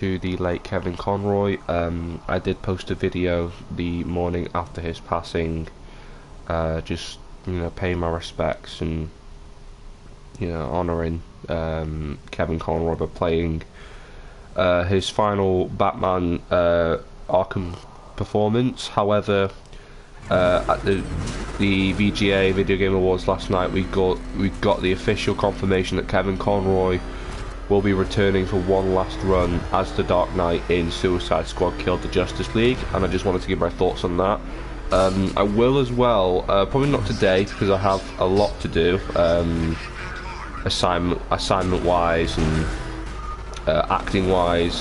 To the late Kevin Conroy. I did post a video the morning after his passing, just paying my respects and honouring Kevin Conroy by playing his final Batman Arkham performance. However, at the VGA Video Game Awards last night, we got the official confirmation that Kevin Conroy will be returning for one last run as the Dark Knight in Suicide Squad Killed the Justice League, and I just wanted to give my thoughts on that. I will as well, probably not today because I have a lot to do, assignment wise and acting wise,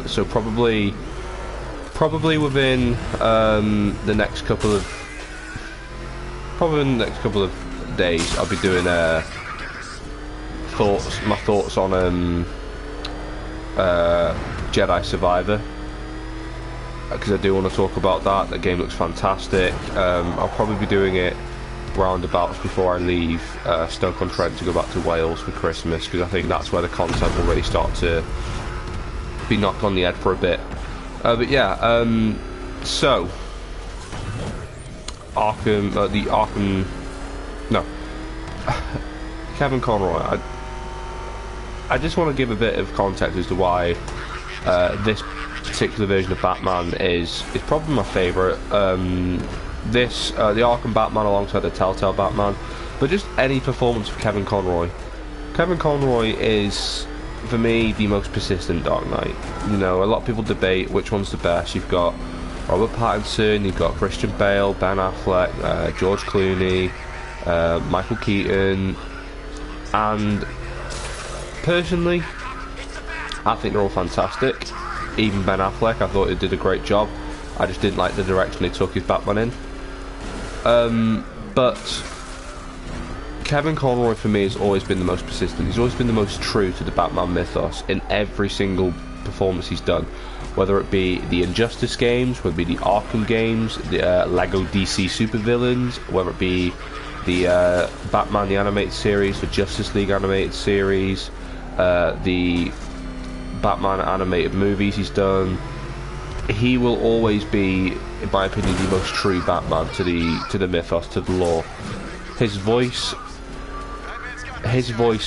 so probably within the next couple of days I'll be doing my thoughts on Jedi Survivor, because I do want to talk about that. The game looks fantastic. I'll probably be doing it roundabouts before I leave Stoke-on-Trent to go back to Wales for Christmas, because I think that's where the content will really start to be knocked on the head for a bit. But yeah, so Kevin Conroy. I just want to give a bit of context as to why this particular version of Batman is probably my favourite. The Arkham Batman alongside the TellTale Batman, but just any performance of Kevin Conroy. Kevin Conroy is, for me, the most persistent Dark Knight. A lot of people debate which one's the best. You've got Robert Pattinson, you've got Christian Bale, Ben Affleck, George Clooney, Michael Keaton, and personally, I think they're all fantastic. Even Ben Affleck, I thought he did a great job. I just didn't like the direction they took his Batman in. But Kevin Conroy for me has always been the most persistent. He's always been the most true to the Batman mythos in every single performance he's done. Whether it be the Injustice games, whether it be the Arkham games, the Lego DC supervillains, whether it be the Batman the Animated Series, the Justice League Animated Series, the Batman animated movies he's done. He will always be, in my opinion, the most true Batman to the mythos, to the lore. His voice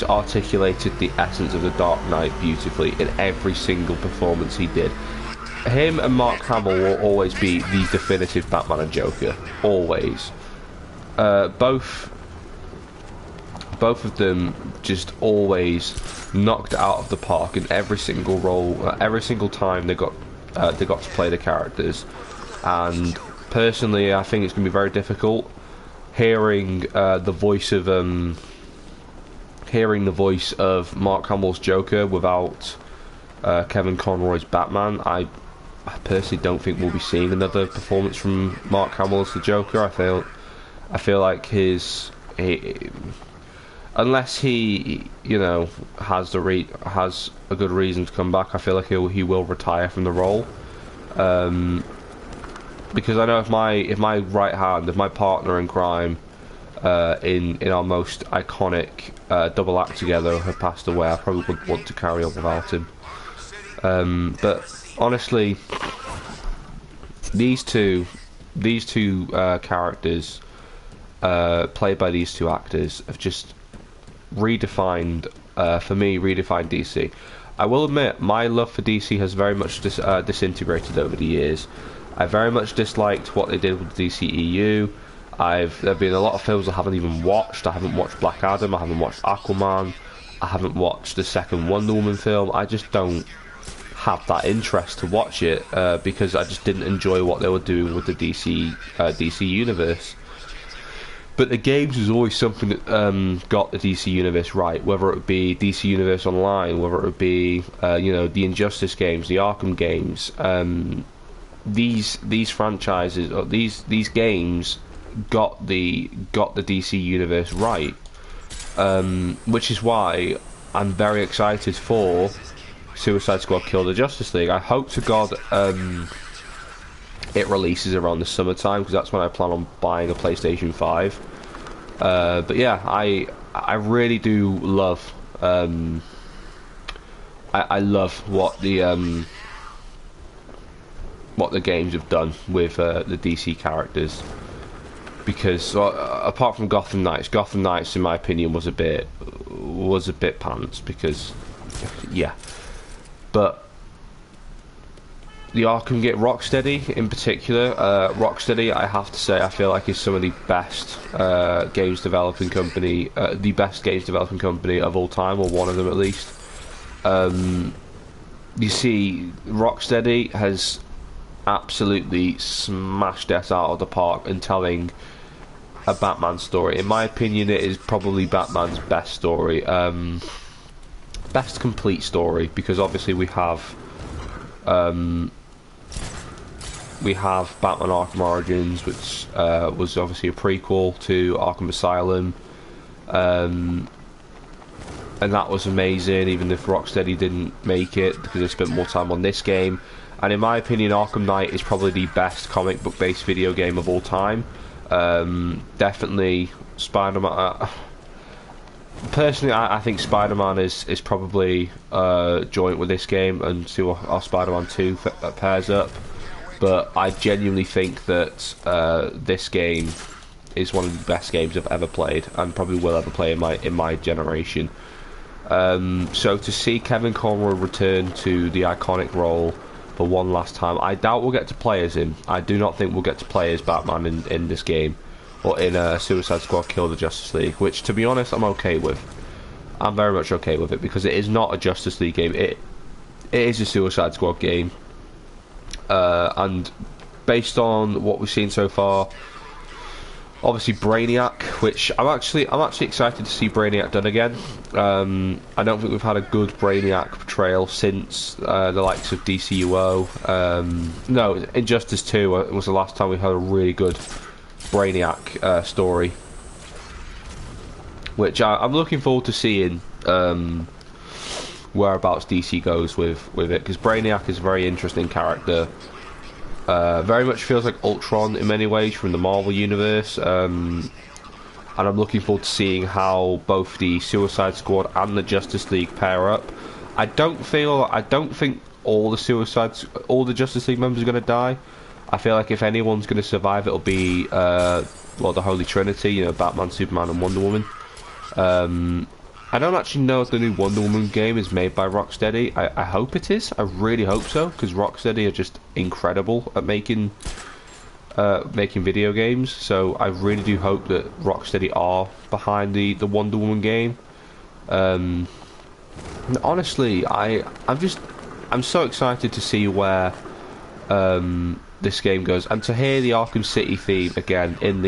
articulated the essence of the Dark Knight beautifully in every single performance he did. Him and Mark Hamill will always be the definitive Batman and Joker, always. Both of them just always knocked out of the park in every single role, every single time they got to play the characters. And personally, I think it's going to be very difficult hearing the voice of Mark Hamill's Joker without Kevin Conroy's Batman. I personally don't think we'll be seeing another performance from Mark Hamill as the Joker. I feel like unless he has a good reason to come back, I feel like he will retire from the role. Because I know if my right hand, if my partner in crime, in our most iconic double act together, had passed away, I probably wouldn't want to carry on without him. But honestly, these two characters, played by these two actors, have just redefined DC. I will admit, my love for DC has very much disintegrated over the years. I very much disliked what they did with the DCEU. There have been a lot of films I haven't even watched. I haven't watched Black Adam, I haven't watched Aquaman, I haven't watched the second Wonder Woman film. I just don't have that interest to watch it, because I just didn't enjoy what they were doing with the DC universe. But the games was always something that got the DC Universe right, whether it be DC Universe Online, whether it be the Injustice games, the Arkham games. These franchises, or these games, got the DC Universe right, which is why I'm very excited for Suicide Squad Kill the Justice League. I hope to God it releases around the summertime, because that's when I plan on buying a PlayStation 5. But yeah, I really do love I love what the games have done with the DC characters, because apart from Gotham Knights in my opinion was a bit pants, because yeah, but the Arkham get Rocksteady in particular. Rocksteady, I have to say, I feel like is some of the best games developing company, the best games developing company of all time, or one of them at least. You see, Rocksteady has absolutely smashed us out of the park in telling a Batman story. In my opinion, it is probably Batman's best story, best complete story, because obviously we have Batman Arkham Origins, which was obviously a prequel to Arkham Asylum, and that was amazing, even if Rocksteady didn't make it, because they spent more time on this game. And in my opinion, Arkham Knight is probably the best comic book based video game of all time. Definitely Spider-Man. Personally, I think Spider-Man is probably joint with this game, and see our Spider-Man 2 pairs up. But I genuinely think that this game is one of the best games I've ever played, and probably will ever play in my generation. So to see Kevin Conroy return to the iconic role for one last time, I doubt we'll get to play as him. I do not think we'll get to play as Batman in this game, or in Suicide Squad Kill the Justice League, which, to be honest, I'm okay with. I'm very much okay with it, because it is not a Justice League game. It is a Suicide Squad game. And based on what we've seen so far, obviously Brainiac, which I'm actually excited to see Brainiac done again. I don't think we've had a good Brainiac portrayal since the likes of DCUO. No, Injustice 2 was the last time we had a really good Brainiac story, which I'm looking forward to seeing whereabouts DC goes with it, because Brainiac is a very interesting character. Very much feels like Ultron in many ways from the Marvel universe, and I'm looking forward to seeing how both the Suicide Squad and the Justice League pair up. I don't think all the Justice League members are going to die. I feel like if anyone's going to survive, it'll be the Holy Trinity, you know, Batman, Superman, and Wonder Woman. I don't actually know if the new Wonder Woman game is made by Rocksteady. I hope it is. I really hope so, because Rocksteady are just incredible at making video games. So I really do hope that Rocksteady are behind the Wonder Woman game. Honestly, I'm so excited to see where this game goes, and to hear the Arkham City theme again in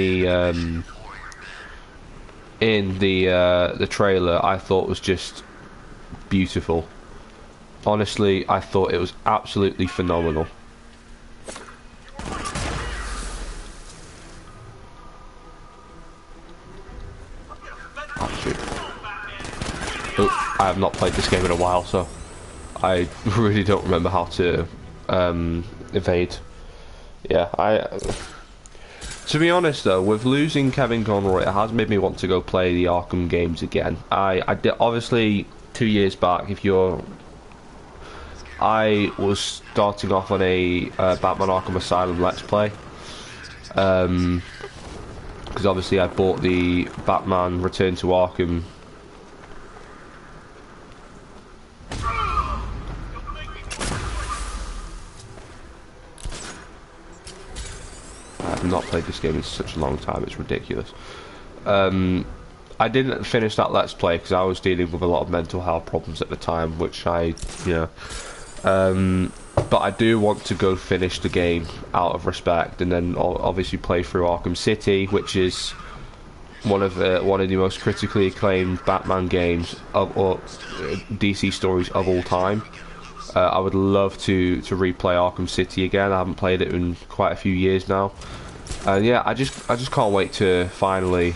the trailer, I thought was just beautiful. Honestly, I thought it was absolutely phenomenal. Oh, I have not played this game in a while, so I really don't remember how to evade. Yeah, to be honest though, with losing Kevin Conroy, it has made me want to go play the Arkham games again. I did, obviously 2 years back, I was starting off on a Batman Arkham Asylum Let's Play, because obviously I bought the Batman Return to Arkham. I've not played this game in such a long time, it's ridiculous. I didn't finish that Let's Play because I was dealing with a lot of mental health problems at the time, which but I do want to go finish the game out of respect, and then obviously play through Arkham City, which is one of the most critically acclaimed Batman games or DC stories of all time. I would love to replay Arkham City again. I haven't played it in quite a few years now. Yeah, I just can't wait to finally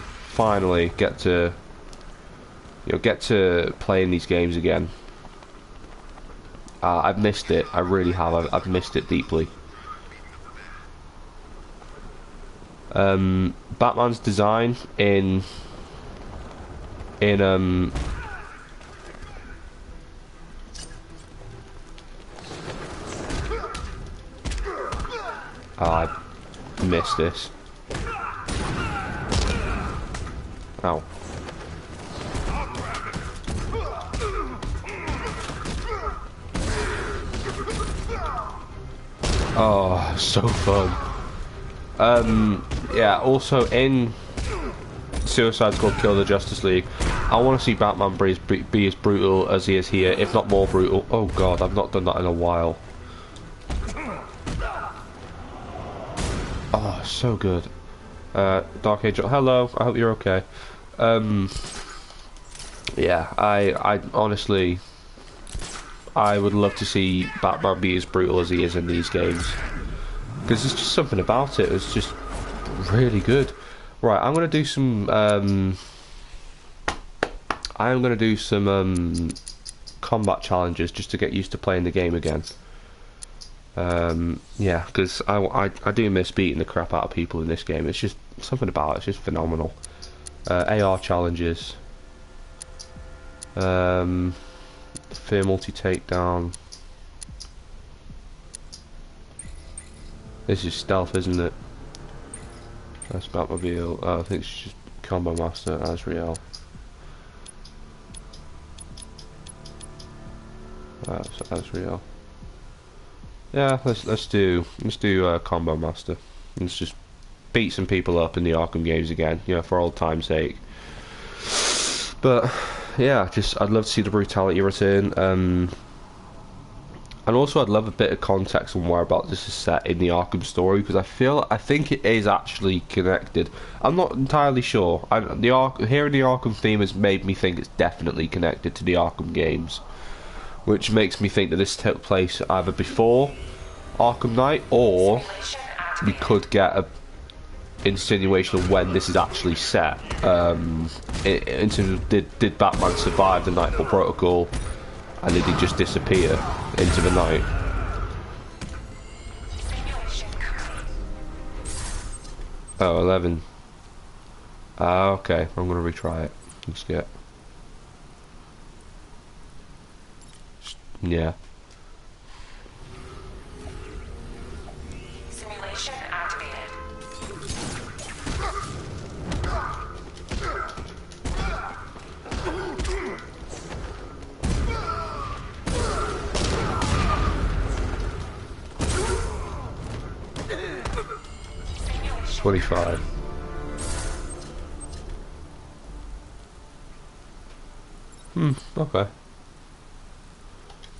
get to playing these games again. I've missed it. I really have. I've missed it deeply. Batman's design in Oh, I missed this. Ow. Oh, so fun. Yeah, also in Suicide Squad Kill the Justice League, I want to see Batman be as brutal as he is here, if not more brutal. Oh god, I've not done that in a while. Oh, so good. Dark Angel, hello, I hope you're okay. Yeah, I honestly, I would love to see Batman be as brutal as he is in these games. Because there's just something about it, it's just really good. Right, I'm going to do some, combat challenges just to get used to playing the game again. Yeah, because I do miss beating the crap out of people in this game. It's just something about it, it's just phenomenal. AR challenges. Fear multi-takedown. This is stealth, isn't it? That's Batmobile. I think it's just Combo Master, Azrael. That's Azrael. Yeah, let's do Combo Master. Let's just beat some people up in the Arkham games again, you know, for old time's sake. But yeah, I'd love to see the brutality return. And also I'd love a bit of context on whereabouts this is set in the Arkham story, because I think it is actually connected. I'm not entirely sure. Hearing the Arkham theme has made me think it's definitely connected to the Arkham games, which makes me think that this took place either before Arkham Knight, or we could get a insinuation of when this is actually set. Into did Batman survive the Nightfall Protocol, and did he just disappear into the night? Oh, 11. Okay, I'm gonna retry it. Let's get. Yeah. Simulation activated. 25. Okay.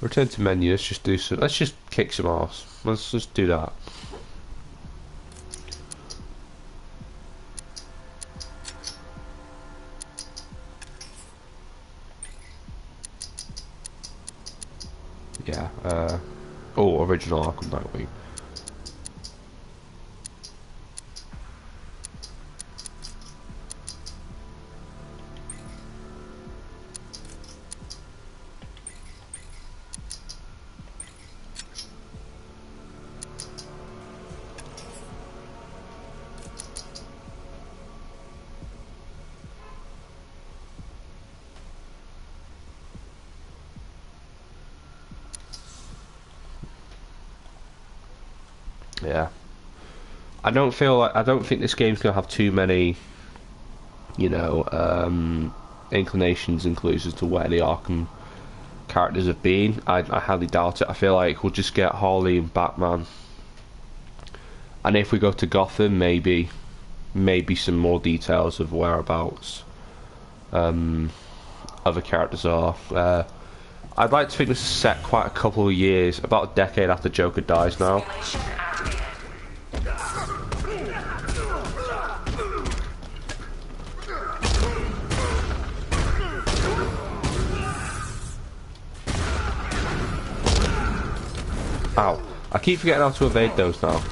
Return to menu. Let's just kick some ass. Let's just do that. Yeah. Oh, original Arkham Nightwing. Yeah. I don't think this game's gonna have too many, you know, inclinations and clues as to where the Arkham characters have been. I highly doubt it. I feel like we'll just get Harley and Batman, and if we go to Gotham, maybe some more details of whereabouts other characters are. I'd like to think this is set quite a couple of years, about a decade after Joker dies now. Ow. I keep forgetting how to evade those now.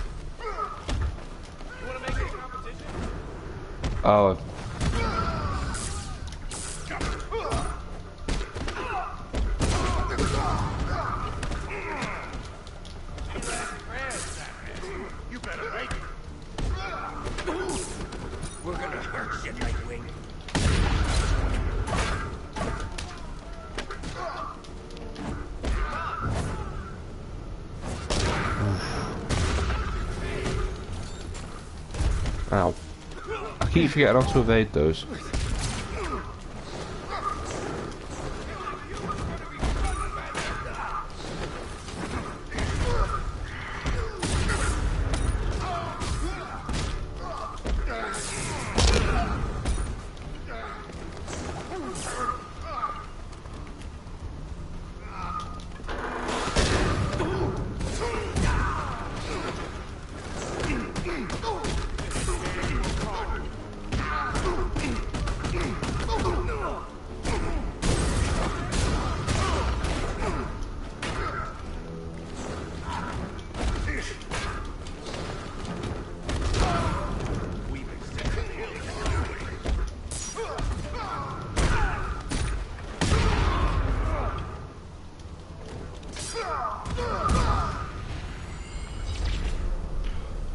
Oh. We're gonna hurt you, Nightwing. Ow. I keep forgetting how to evade those.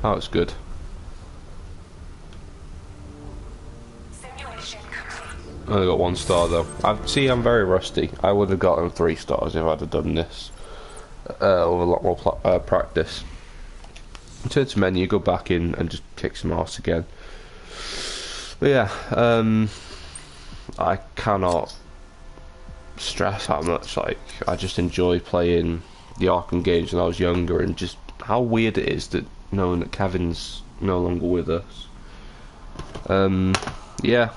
That was good. I only got 1 star though. I'm very rusty. I would have gotten 3 stars if I'd have done this with a lot more practice. Turn to menu, go back in and just kick some ass again. But yeah, I cannot stress how much I just enjoy playing the Arkham games when I was younger, and just how weird it is that knowing that Kevin's no longer with us. Yeah,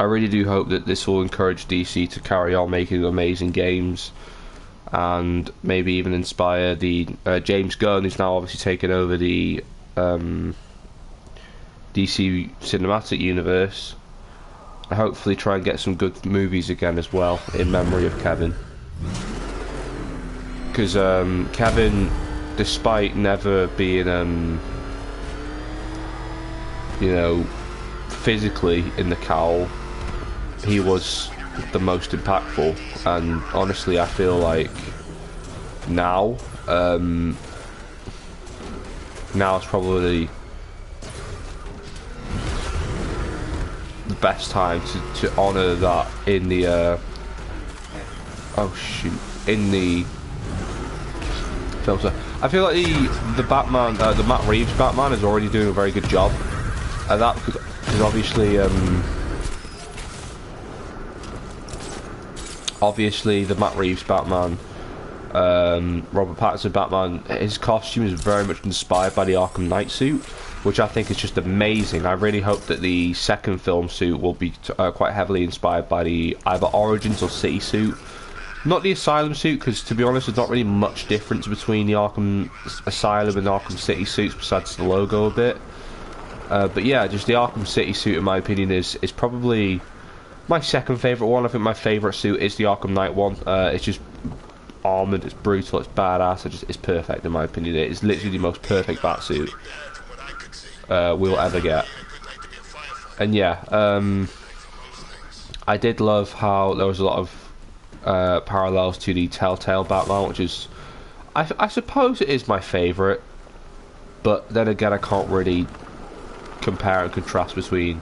I really do hope that this will encourage DC to carry on making amazing games, and maybe even inspire the James Gunn, who's now obviously taken over the DC cinematic universe. I hopefully try and get some good movies again as well in memory of Kevin, because Kevin, despite never being you know, physically in the cowl, he was the most impactful. And honestly, I feel like now is probably the best time to honour that in the in the film. So I feel like the Batman, the Matt Reeves Batman, is already doing a very good job at that, because obviously the Matt Reeves Batman, Robert Pattinson Batman, his costume is very much inspired by the Arkham Knight suit, which I think is just amazing. I really hope that the second film suit will be quite heavily inspired by the either Origins or City suit. Not the Asylum suit, because to be honest, there's not really much difference between the Arkham Asylum and Arkham City suits besides the logo a bit. But yeah, just the Arkham City suit, in my opinion, is probably my second favourite one. I think my favourite suit is the Arkham Knight one. It's just armoured, it's brutal, it's badass, it's perfect in my opinion. It is literally the most perfect Batsuit we'll ever get. And yeah, I did love how there was a lot of parallels to the TellTale Batman, which is, I suppose it is my favourite, but then again I can't really compare and contrast between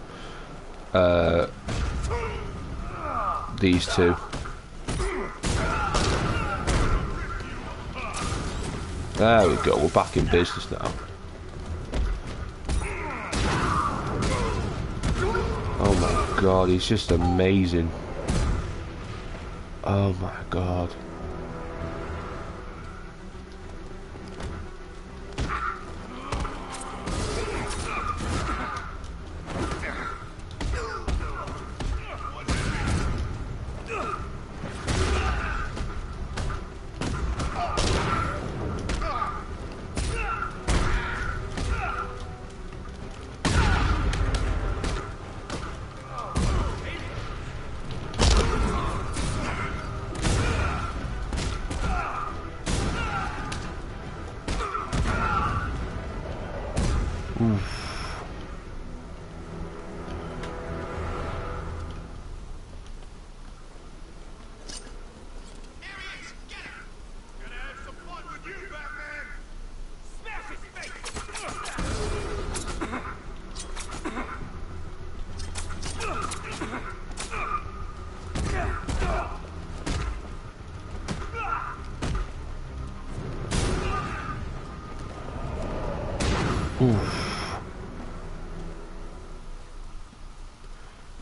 these two. There we go, we're back in business now. Oh my god, he's just amazing. Oh my god.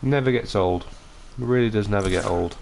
Never gets old. It really does never get old.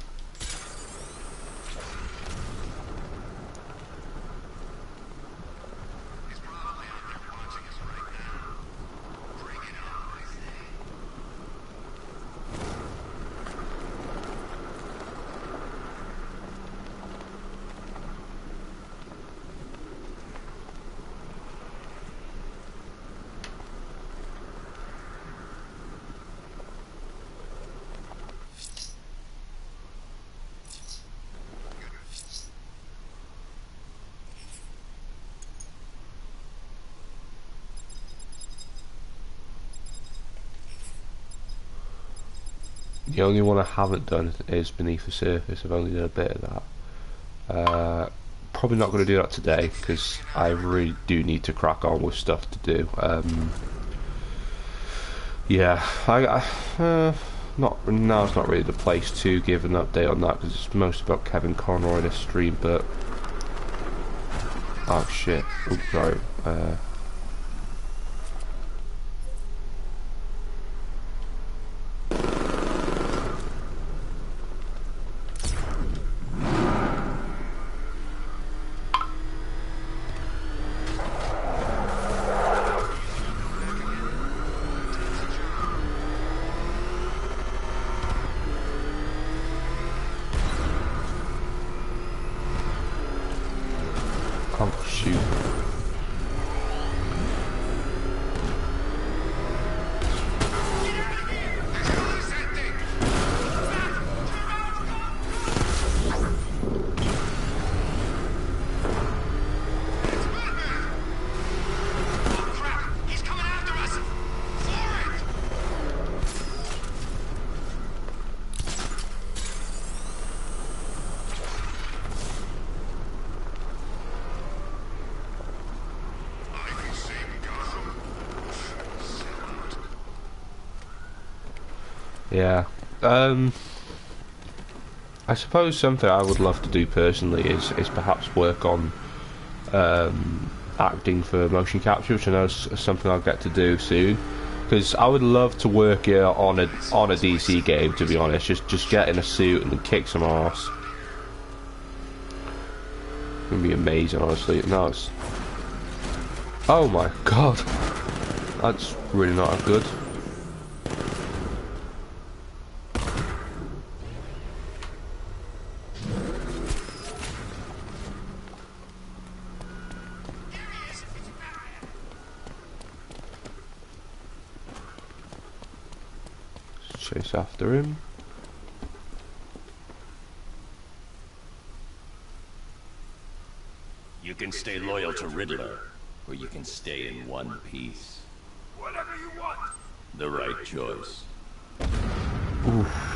The only one I haven't done is Beneath the Surface. I've only done a bit of that. Probably not going to do that today because I really do need to crack on with stuff to do. Yeah, now's not really the place to give an update on that because it's most about Kevin Conroy in this stream. But oh shit! Oops, sorry. Oh shoot. Yeah. I suppose something I would love to do personally is perhaps work on acting for motion capture, which I know is something I'll get to do soon. Because I would love to work here on a DC game, to be honest. Just get in a suit and kick some ass. It's gonna be amazing, honestly. No, it's... Oh my god, that's really not that good. Chase after him. You can stay loyal to Riddler, or you can stay in one piece. Whatever you want. The right choice. Oof.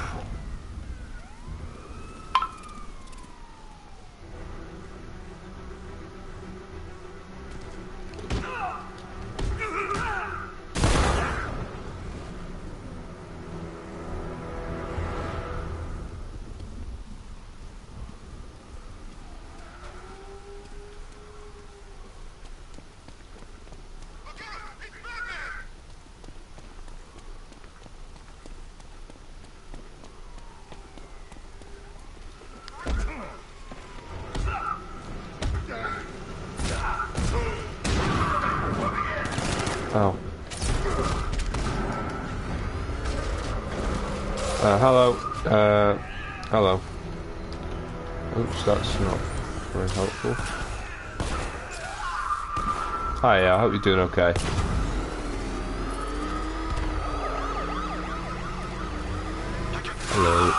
Oh. Hello. Hello. Oops, that's not very helpful. Hi, I hope you're doing okay. Hello.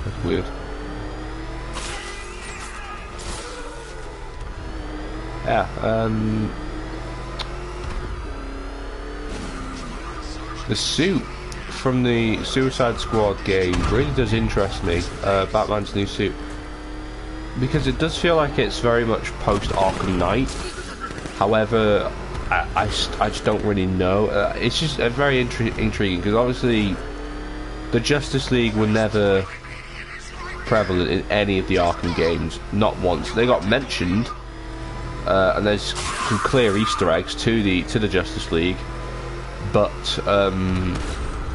That's weird. Yeah, the suit from the Suicide Squad game really does interest me, Batman's new suit, because it does feel like it's very much post-Arkham Knight. However, I just don't really know. It's just very intriguing, because obviously the Justice League were never prevalent in any of the Arkham games, not once. They got mentioned, and there's some clear Easter eggs to the Justice League, but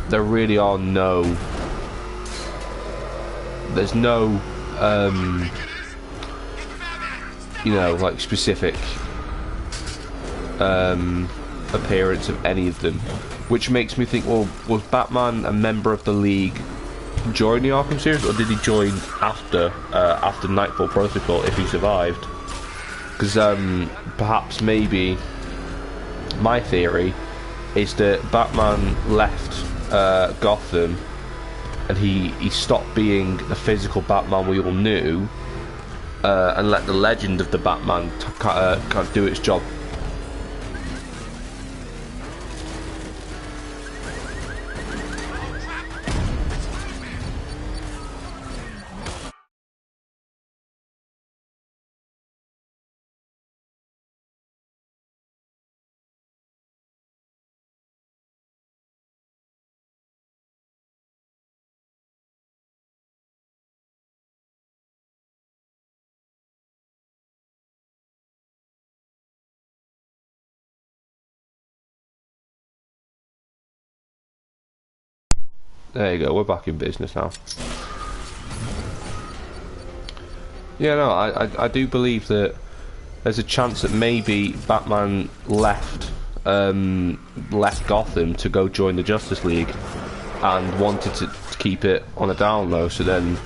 there really are there's no you know, like specific appearance of any of them, which makes me think, well, was Batman a member of the League during the Arkham series, or did he join after Nightfall Protocol if he survived? Because perhaps maybe my theory is that Batman left Gotham and he stopped being the physical Batman we all knew, and let the legend of the Batman kind of do its job. There you go, we're back in business now. Yeah, no, I do believe that there's a chance that maybe Batman left Gotham to go join the Justice League and wanted to keep it on a down low, so then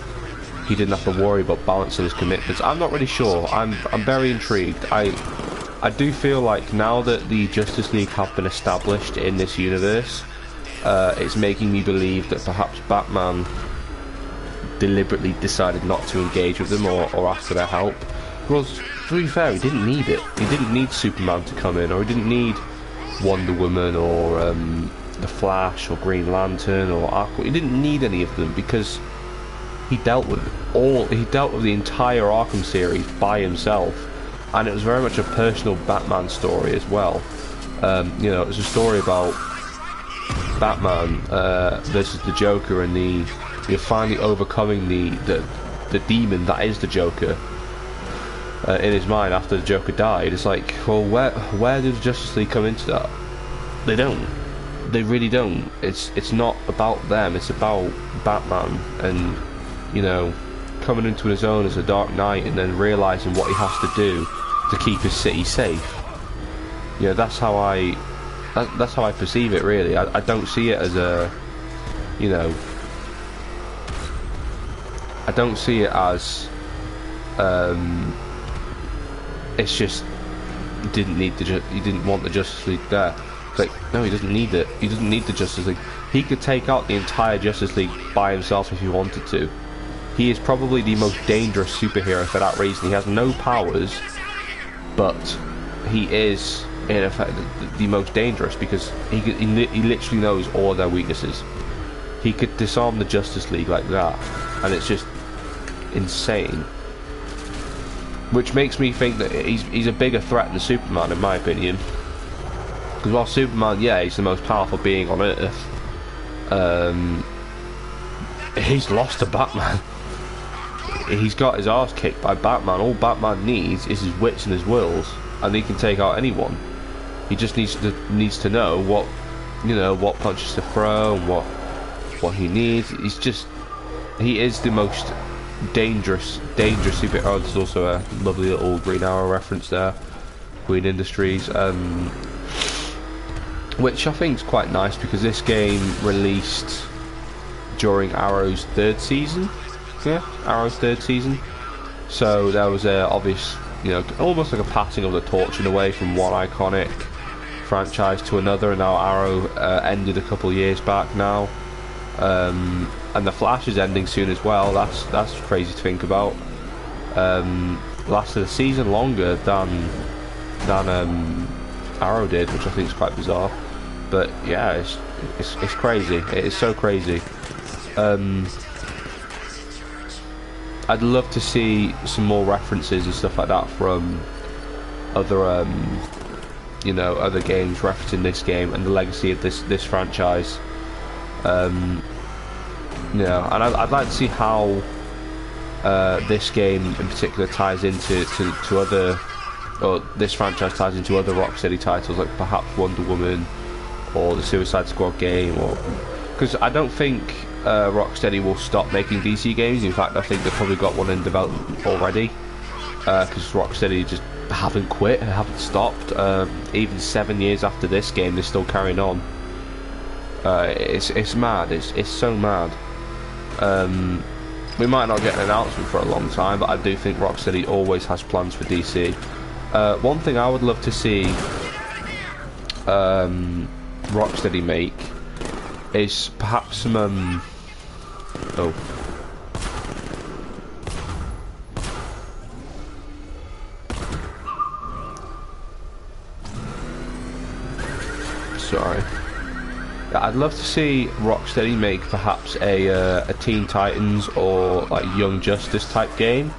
he didn't have to worry about balancing his commitments. I'm not really sure. I'm very intrigued. I do feel like now that the Justice League have been established in this universe, it's making me believe that perhaps Batman deliberately decided not to engage with them or ask for their help. Because, to be fair, he didn't need it. He didn't need Superman to come in, or he didn't need Wonder Woman, or The Flash, or Green Lantern, or Aqua. He didn't need any of them because he dealt with the entire Arkham series by himself, and it was very much a personal Batman story as well. You know, it was a story about Batman versus the Joker, and you're finally overcoming the demon that is the Joker in his mind after the Joker died. It's like, well, where did the Justice League come into that? They don't. They really don't. It's not about them. It's about Batman, and you know, coming into his own as a Dark Knight, and then realizing what he has to do to keep his city safe. Yeah, that's how I perceive it, really. I don't see it as a, you know, I don't see it as it's just he didn't want the Justice League there. It's like, no, he doesn't need it. He doesn't need the Justice League. He could take out the entire Justice League by himself if he wanted to. He is probably the most dangerous superhero for that reason. He has no powers, but he is in effect the most dangerous because he literally knows all their weaknesses. He could disarm the Justice League like that, and it's just insane. Which makes me think that he's a bigger threat than Superman, in my opinion. Because while Superman, yeah, he's the most powerful being on Earth, he's lost to Batman. He's got his arse kicked by Batman. All Batman needs is his wits and his wills, and he can take out anyone. He just needs to know what, you know, what punches to throw and what he needs. He is the most dangerous superhero. There's also a lovely little Green Arrow reference there, Queen Industries, which I think is quite nice because this game released during Arrow's third season. Yeah, Arrow's third season. So there was a obvious, you know, almost like a passing of the torch in a way from one iconic franchise to another, and now Arrow ended a couple of years back now, and the Flash is ending soon as well. That's crazy to think about. Lasted a season longer than Arrow did, which I think is quite bizarre. But yeah, it's crazy. It is so crazy. I'd love to see some more references and stuff like that from other you know, other games referencing this game and the legacy of this franchise. You know, and I'd like to see how this game in particular ties into other or this franchise ties into other Rocksteady titles, like perhaps Wonder Woman or the Suicide Squad game, or because I don't think Rocksteady will stop making DC games. In fact, I think they've probably got one in development already, because Rocksteady just haven't quit, haven't stopped. Even 7 years after this game, they're still carrying on. It's mad. It's so mad. We might not get an announcement for a long time, but I do think Rocksteady always has plans for DC. One thing I would love to see Rocksteady make is perhaps some oh. Sorry. I'd love to see Rocksteady make perhaps a Teen Titans or like Young Justice type game,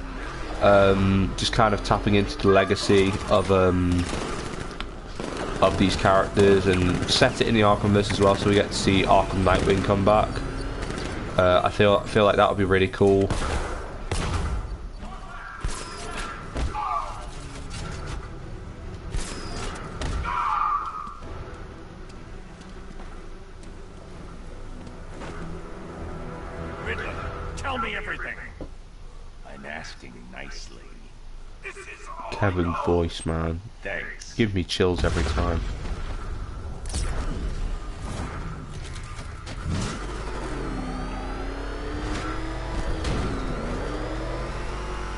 just kind of tapping into the legacy of these characters, and set it in the Arkhamverse as well, so we get to see Arkham Nightwing come back. I feel like that would be really cool. Riddler, tell me everything. I'm asking nicely. This is all Kevin's voice, man, Thanks. give me chills every time.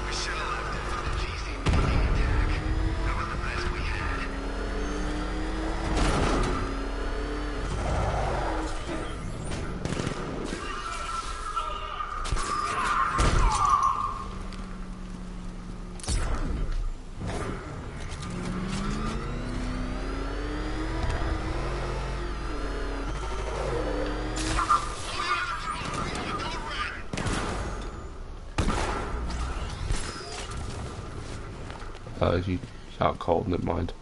We should have left it for the GC meeting attack. That was the best we had. You out cold, never mind.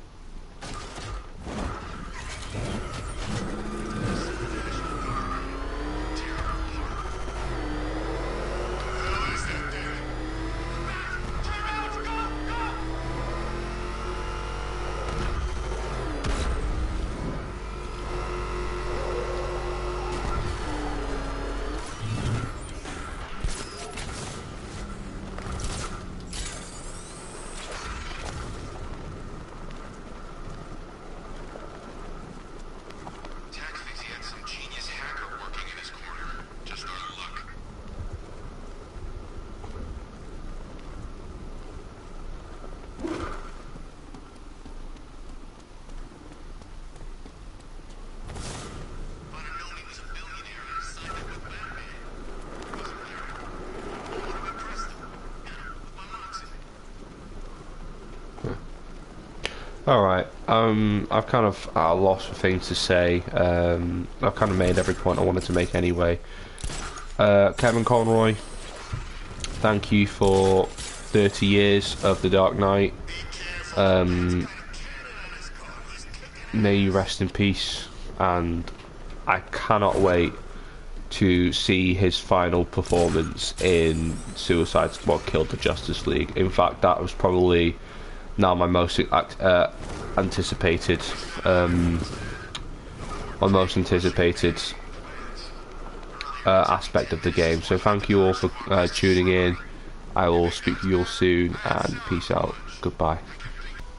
Tax thinks he had some genius hacker working in his corner. Just our luck. I'd have known he was a billionaire and signed up with Batman. Wasn't there? I would have impressed him. With my moxie. Alright, I've kind of lost for things to say. I've kind of made every point I wanted to make anyway. Kevin Conroy, thank you for 30 years of The Dark Knight. May you rest in peace, and I cannot wait to see his final performance in Suicide Squad Killed the Justice League. In fact, that was probably now my most anticipated aspect of the game. So thank you all for tuning in. I will speak to you all soon, and peace out. Goodbye.